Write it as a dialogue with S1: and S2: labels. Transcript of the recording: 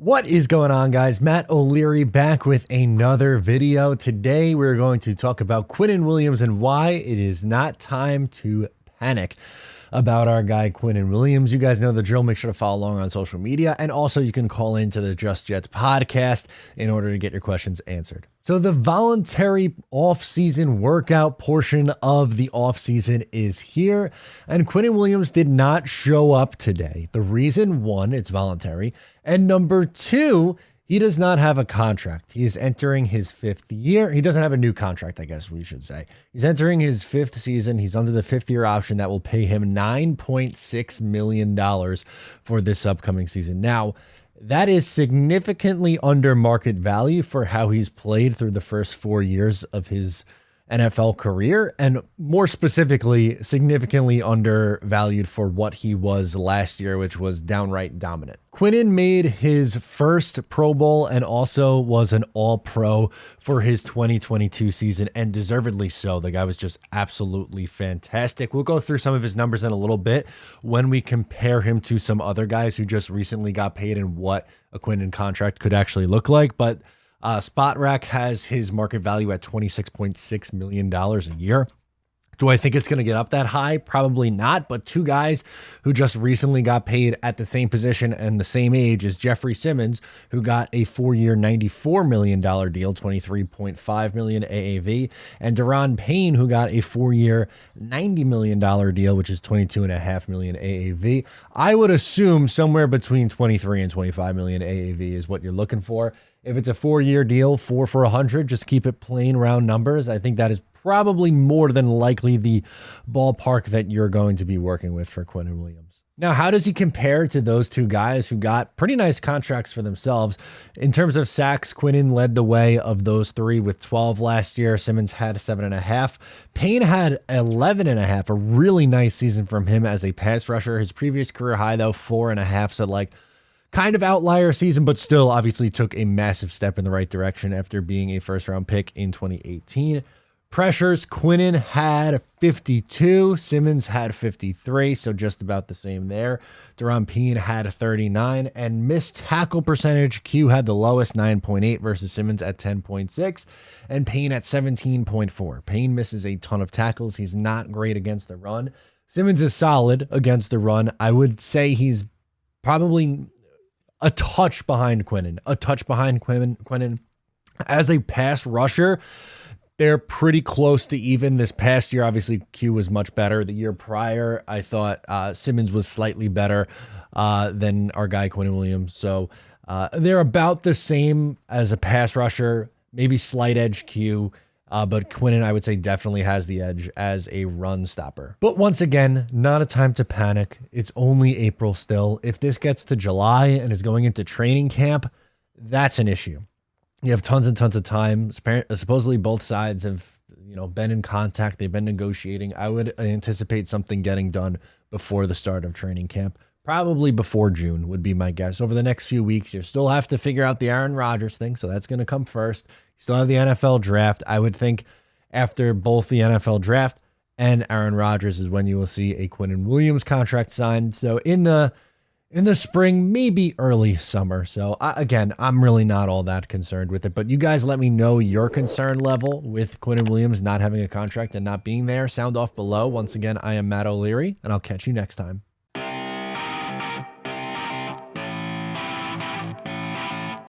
S1: What is going on, guys? Matt O'Leary back with another video. Today we're going to talk about Quinnen Williams and why it is not time to panic about our guy Quinnen Williams. You guys know the drill. Make sure to follow along on social media, and also you can call into the Just Jets podcast in order to get your questions answered. So the voluntary off-season workout portion of the off-season is here, and Quinnen Williams did not show up today. The reason, one, it's voluntary, and number two, he does not have a contract. He is entering his fifth year. He doesn't have a new contract, I guess we should say. He's entering his fifth season. He's under the fifth-year option that will pay him $9.6 million for this upcoming season. Now, that is significantly under market value for how he's played through the first 4 years of his NFL career, and more specifically, significantly undervalued for what he was last year, which was downright dominant. Quinnen made his first Pro Bowl and also was an All-Pro for his 2022 season, and deservedly so. The guy was just absolutely fantastic. We'll go through some of his numbers in a little bit when we compare him to some other guys who just recently got paid and what a Quinnen contract could actually look like, but SpotRack has his market value at $26.6 million a year. Do I think it's going to get up that high? Probably not, but two guys who just recently got paid at the same position and the same age as Jeffrey Simmons, who got a 4-year $94 million deal, $23.5 million AAV, and Deron Payne, who got a 4-year $90 million deal, which is $22.5 million AAV. I would assume somewhere between 23 and 25 million AAV is what you're looking for. If it's a 4-year deal, 4 for 100, just keep it plain round numbers. I think that is probably more than likely the ballpark that you're going to be working with for Quinnen Williams. Now, how does he compare to those two guys who got pretty nice contracts for themselves? In terms of sacks, Quinnen led the way of those three with 12 last year. Simmons had 7.5. Payne had 11.5, a really nice season from him as a pass rusher. His previous career high, though, 4.5. So, kind of outlier season, but still obviously took a massive step in the right direction after being a first-round pick in 2018. Pressures, Quinnen had 52, Simmons had 53, so just about the same there. Deron Payne had 39, and missed tackle percentage, Q had the lowest, 9.8 versus Simmons at 10.6, and Payne at 17.4. Payne misses a ton of tackles. He's not great against the run. Simmons is solid against the run. I would say he's probably a touch behind Quinnen, Quinnen. As a pass rusher, they're pretty close to even. This past year, obviously, Q was much better. The year prior, I thought Simmons was slightly better than our guy Quinnen Williams. So they're about the same as a pass rusher, maybe slight edge Q. But Quinnen, I would say, definitely has the edge as a run stopper. But once again, not a time to panic. It's only April still. If this gets to July and is going into training camp, that's an issue. You have tons and tons of time. Supposedly both sides have, been in contact. They've been negotiating. I would anticipate something getting done before the start of training camp. Probably before June would be my guess. Over the next few weeks, you still have to figure out the Aaron Rodgers thing, so that's going to come first. You still have the NFL draft. I would think after both the NFL draft and Aaron Rodgers is when you will see a Quinnen Williams contract signed. So in the spring, maybe early summer. So again, I'm really not all that concerned with it. But you guys let me know your concern level with Quinnen Williams not having a contract and not being there. Sound off below. Once again, I am Matt O'Leary, and I'll catch you next time.